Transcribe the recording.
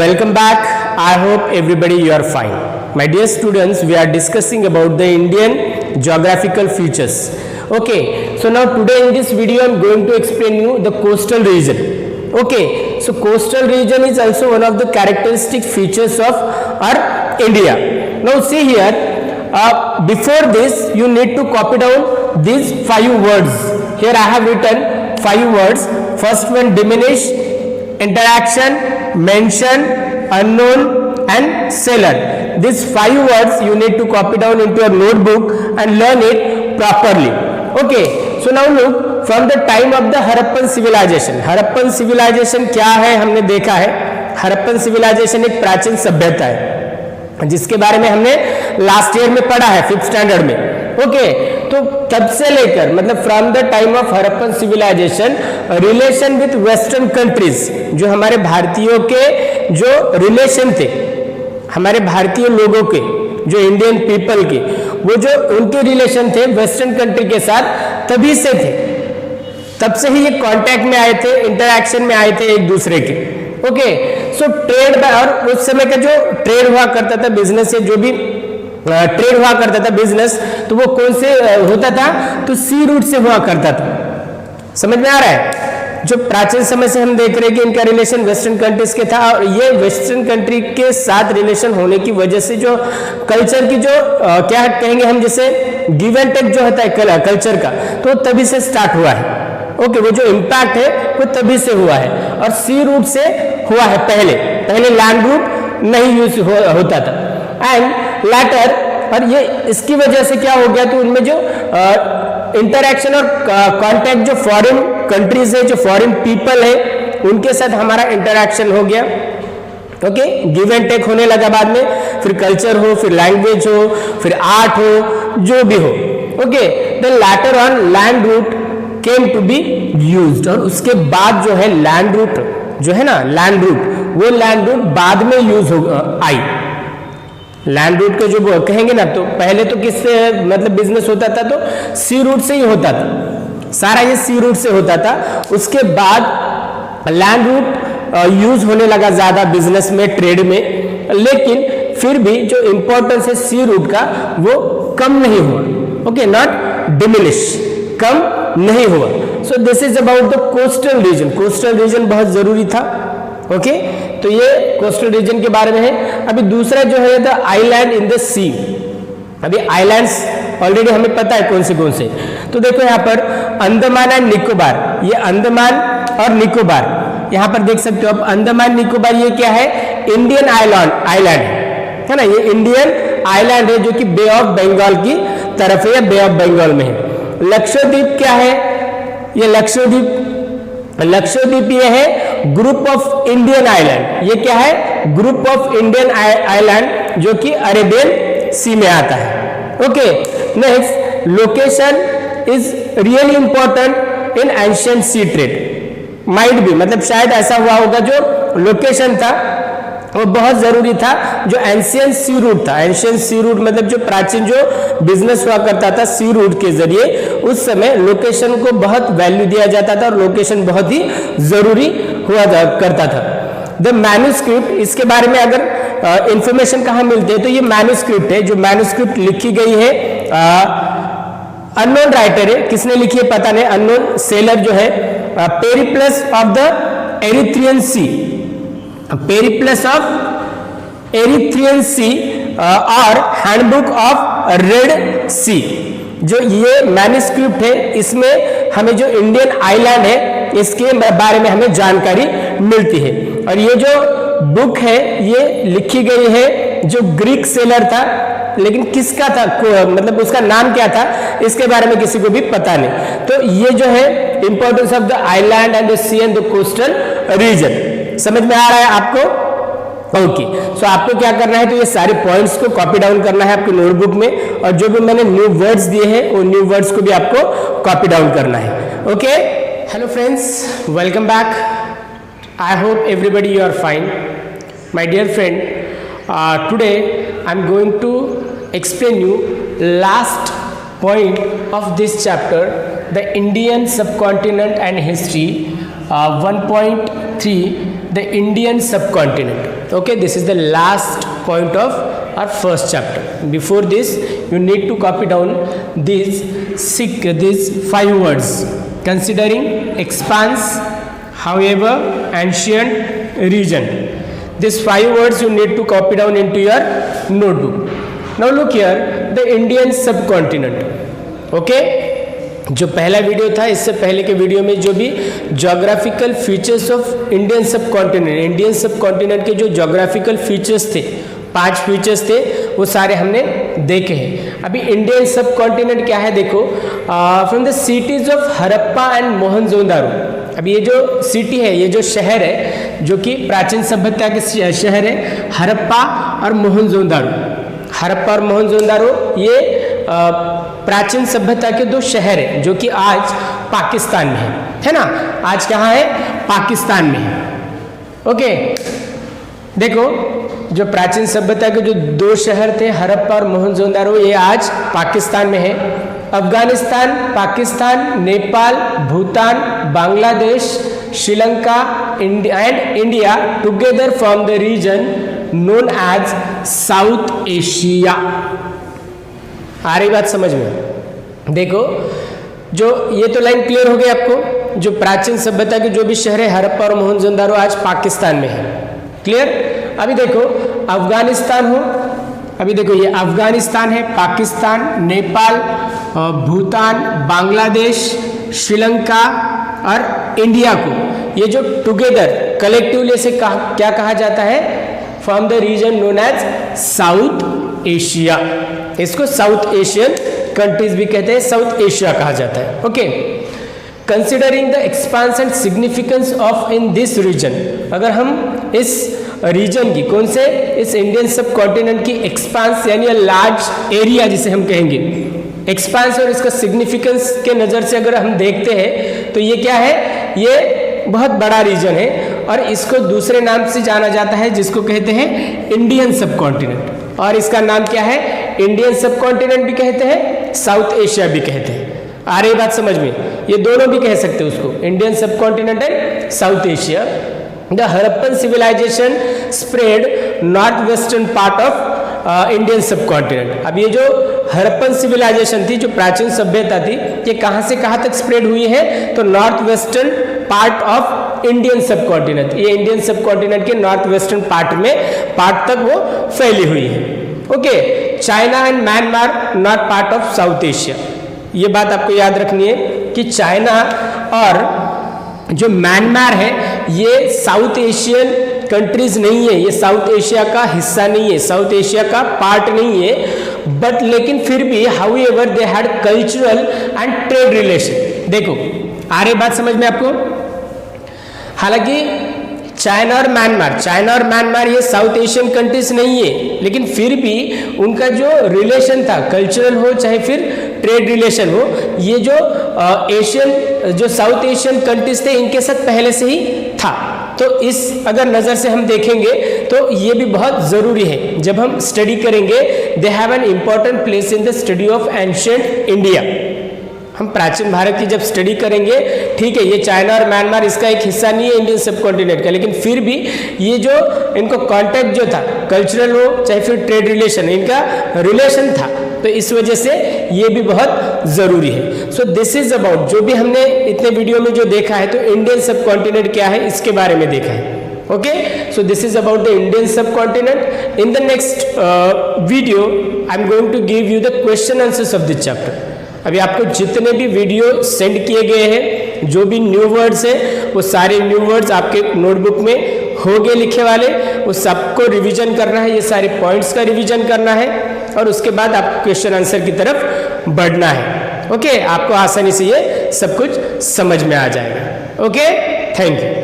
Welcome back. I hope everybody you are fine. My dear students, we are discussing about the Indian geographical features. Okay, so now today in this video I am going to explain you the coastal region. Okay, so coastal region is also one of the characteristic features of our India. Now see here, before this you need to copy down these 5 words. Here I have written 5 words. First one, diminish, interaction, mention, unknown and seller. These 5 words you need to copy down into your notebook and learn it properly. Okay, so now look, from the time of the Harappan civilization. Harappan civilization क्या है हमने देखा है. Harappan civilisation एक प्राचीन सभ्यता है जिसके बारे में हमने लास्ट ईयर में पढ़ा है 5th स्टैंडर्ड में. ओके, तो तब से लेकर मतलब from the time of Harappan civilization relation with western countries, जो हमारे भारतीयों के जो रिलेशन थे, हमारे भारतीय लोगों के जो इंडियन पीपल के, वो जो उनके रिलेशन थे वेस्टर्न कंट्री के साथ तभी से थे. तब से ही ये कांटेक्ट में आए थे, इंटरैक्शन में आए थे एक दूसरे के. ओके, सो ट्रेड, और उस समय का जो ट्रेड हुआ करता था, बिजनेस से जो भी ट्रेड हुआ करता था बिजनेस, तो वो कौन से होता था, तो सी रूट से हुआ करता था. समझ में आ रहा है? जो प्राचीन समय से हम देख रहे हैं कि इनका रिलेशन वेस्टर्न कंट्रीज के था, और ये वेस्टर्न कंट्री के साथ रिलेशन होने की वजह से जो कल्चर की जो क्या कहेंगे हम, जैसे गिव एंड टेक जो होता है कल्चर का, तो तभी से स्टार्ट हुआ है. ओके, वो जो इम्पैक्ट है वो तभी से हुआ है और सी रूट से हुआ है. पहले लैंड रूट नहीं यूज होता था एंड लैटर, और ये इसकी वजह से क्या हो गया, तो उनमें जो इंटरैक्शन और कांटेक्ट जो फॉरेन कंट्रीज है, जो फॉरेन पीपल है, उनके साथ हमारा इंटरैक्शन हो गया. ओके, गिव एंड टेक होने लगा बाद में, फिर कल्चर हो, फिर लैंग्वेज हो, फिर आर्ट हो, जो भी हो. Okay, the latter on land route came to be used, और उसके बाद जो है लैंड रूट जो है ना, लैंड रूट, वो लैंड रूट बाद में यूज आई. लैंड रूट के जो कहेंगे ना, तो पहले तो किससे मतलब बिजनेस होता था, तो सी रूट से ही होता था, सारा ये सी रूट से होता था. उसके बाद लैंड रूट यूज होने लगा ज्यादा बिजनेस में, ट्रेड में, लेकिन फिर भी जो इंपॉर्टेंस है सी रूट का वो कम नहीं हुआ. ओके, नॉट डिमिनिश, कम नहीं हुआ. सो this is about the coastal reason. Coastal region बहुत जरूरी था. ओके, तो ये कोस्टल रीजन के बारे में है. अभी दूसरा जो है द आइलैंड इन द सी. अभी आइलैंड्स ऑलरेडी हमें पता है कौन से. तो देखो यहाँ पर अंडमान एंड निकोबार, ये अंडमान और निकोबार, यहाँ पर देख सकते हो आप. अंडमान निकोबार ये क्या है, इंडियन आइलैंड है ना, ये इंडियन आइलैंड है जो कि बे ऑफ बंगाल की तरफ है, या बे ऑफ बंगाल में है. लक्षद्वीप क्या है, ये लक्षद्वीप ये है ग्रुप ऑफ इंडियन आइलैंड. ये क्या है, ग्रुप ऑफ इंडियन आइलैंड जो कि अरेबियन सी में आता है. Okay, next, location is really important in ancient sea trade. Might भी, मतलब शायद ऐसा हुआ होगा, जो लोकेशन था वो बहुत जरूरी था. जो एंशिएंट सी रूट था, एंशिएंट सी रूट मतलब जो प्राचीन जो बिजनेस हुआ करता था सी रूट के जरिए, उस समय लोकेशन को बहुत वैल्यू दिया जाता था और लोकेशन बहुत ही जरूरी हुआ करता था. द मैन्युस्क्रिप्ट, इसके बारे में अगर इंफॉर्मेशन कहाँ मिलती है, तो ये मैन्युस्क्रिप्ट है. जो मैन्युस्क्रिप्ट लिखी गई है, अननोन राइटर है, किसने लिखी है पता नहीं, अननोन सेलर जो है, Periplus of the Erythraean Sea, Periplus of Erythraean Sea और हैंडबुक ऑफ रेड सी. जो ये मैन्युस्क्रिप्ट है, इसमें हमें जो इंडियन आइलैंड है इसके बारे में हमें जानकारी मिलती है. और ये जो बुक है ये लिखी गई है जो ग्रीक सेलर था, लेकिन किसका था, मतलब उसका नाम क्या था, इसके बारे में किसी को भी पता नहीं. तो ये जो है importance of the island and the sea and the coastal region. समझ में आ रहा है आपको? ओके, सो आपको क्या करना है, तो ये सारे पॉइंट्स को कॉपी डाउन करना है आपके नोटबुक में, और जो भी मैंने न्यू वर्ड्स दिए हैं वो न्यू वर्ड्स को भी आपको कॉपी डाउन करना है. Okay, hello friends, welcome back. I hope everybody you are fine. My dear friend, today I am going to explain you last point of this chapter, the Indian subcontinent and history. 1.3, the Indian subcontinent. Okay, this is the last point of our first chapter. Before this, you need to copy down these 5 words considering expanse, however, ancient, region. These 5 words you need to copy down into your notebook. Now look here, the Indian subcontinent. Okay, जो पहला video था, इससे पहले के video में जो भी geographical features of Indian सब कॉन्टिनेंट के जो जोग्राफिकल फीचर्स थे, 5 फीचर्स थे, वो सारे हमने देखे हैं। अभी इंडियन सब कॉन्टिनेंट क्या है देखो, from the cities of Harappa and Mohenjodaro. अब ये जो सिटी है, ये जो शहर है जो कि प्राचीन सभ्यता के शहर है, हड़प्पा और मोहनजोदारो। हड़प्पा और मोहनजोदारो ये प्राचीन सभ्यता के 2 शहर हैं जो कि आज पाकिस्तान में है ना, आज कहाँ है, पाकिस्तान में है। ओके, देखो जो प्राचीन सभ्यता के जो 2 शहर थे, हड़प्पा और मोहनजोदारो, ये आज पाकिस्तान में है। Afghanistan, Pakistan, Nepal, Bhutan, Bangladesh, Sri Lanka and India together form the region known as South Asia. आ रही बात समझ में? देखो जो ये तो लाइन क्लियर हो गई आपको, जो प्राचीन सभ्यता के जो भी शहर है हड़प्पा और मोहनजोदारो आज पाकिस्तान में है। क्लियर? अभी देखो अफगानिस्तान हो, अभी देखो ये अफगानिस्तान है, पाकिस्तान, नेपाल, भूटान, बांग्लादेश, श्रीलंका और इंडिया को ये जो टुगेदर कलेक्टिवली से क्या कहा जाता है, from the region known as South Asia. इसको साउथ एशियन कंट्रीज भी कहते हैं, साउथ एशिया कहा जाता है। Okay, considering the expanse and significance of in this region, अगर हम इस रीजन की, कौन से, इस इंडियन सब कॉन्टिनेंट की एक्सपांस यानी लार्ज एरिया जिसे हम कहेंगे, एक्सपांस और इसका सिग्निफिकेंस के नज़र से अगर हम देखते हैं तो ये क्या है, ये बहुत बड़ा रीजन है और इसको दूसरे नाम से जाना जाता है जिसको कहते हैं इंडियन सब कॉन्टिनेंट। और इसका नाम क्या है, इंडियन सब कॉन्टिनेंट भी कहते हैं, साउथ एशिया भी कहते हैं। आ रही बात समझ में? ये दोनों भी कह सकते हैं उसको, Indian subcontinent and South Asia. The Harappan civilization spread north western part of Indian subcontinent. अब ये जो हड़प्पन सिविलाइजेशन थी, जो प्राचीन सभ्यता थी, ये कहाँ से कहाँ तक स्प्रेड हुई है, तो north western part of Indian सब कॉन्टिनेंट, ये इंडियन सब कॉन्टिनेंट के नॉर्थ वेस्टर्न पार्ट तक वो फैली हुई है। Okay, China and Myanmar not part of south Asia. ये बात आपको याद रखनी है कि चाइना और जो म्यांमार है ये साउथ एशियन कंट्रीज नहीं है, ये साउथ एशिया का हिस्सा नहीं है, साउथ एशिया का पार्ट नहीं है, बट लेकिन फिर भी however they had cultural and trade relation. देखो आ रही बात समझ में आपको? हालांकि चाइना और म्यांमार ये साउथ एशियन कंट्रीज नहीं है, लेकिन फिर भी उनका जो रिलेशन था, कल्चरल हो चाहे फिर ट्रेड रिलेशन हो, ये जो साउथ एशियन कंट्रीज थे इनके साथ पहले से ही था। तो इस अगर नज़र से हम देखेंगे तो ये भी बहुत ज़रूरी है जब हम स्टडी करेंगे। They have an important place in the study of ancient India. हम प्राचीन भारत की जब स्टडी करेंगे, ठीक है, ये चाइना और म्यांमार इसका एक हिस्सा नहीं है इंडियन सब कॉन्टिनेंट का, लेकिन फिर भी ये जो इनको कॉन्टेक्ट जो था, कल्चरल हो चाहे फिर ट्रेड रिलेशन, इनका रिलेशन था, तो इस वजह से ये भी बहुत ज़रूरी है। सो दिस इज अबाउट, जो भी हमने इतने वीडियो में जो देखा है, तो इंडियन सब कॉन्टिनेंट क्या है इसके बारे में देखा है। Okay, so this is about the Indian subcontinent. In the next video I am going to give you the question answers of this chapter. अभी आपको जितने भी वीडियो सेंड किए गए हैं, जो भी न्यू वर्ड्स है, वो सारे न्यू वर्ड्स आपके नोटबुक में हो गए लिखे वाले, वो सबको रिवीजन करना है, ये सारे पॉइंट्स का रिवीजन करना है और उसके बाद आपको क्वेश्चन आंसर की तरफ बढ़ना है। ओके, आपको आसानी से ये सब कुछ समझ में आ जाएगा। Okay, thank you.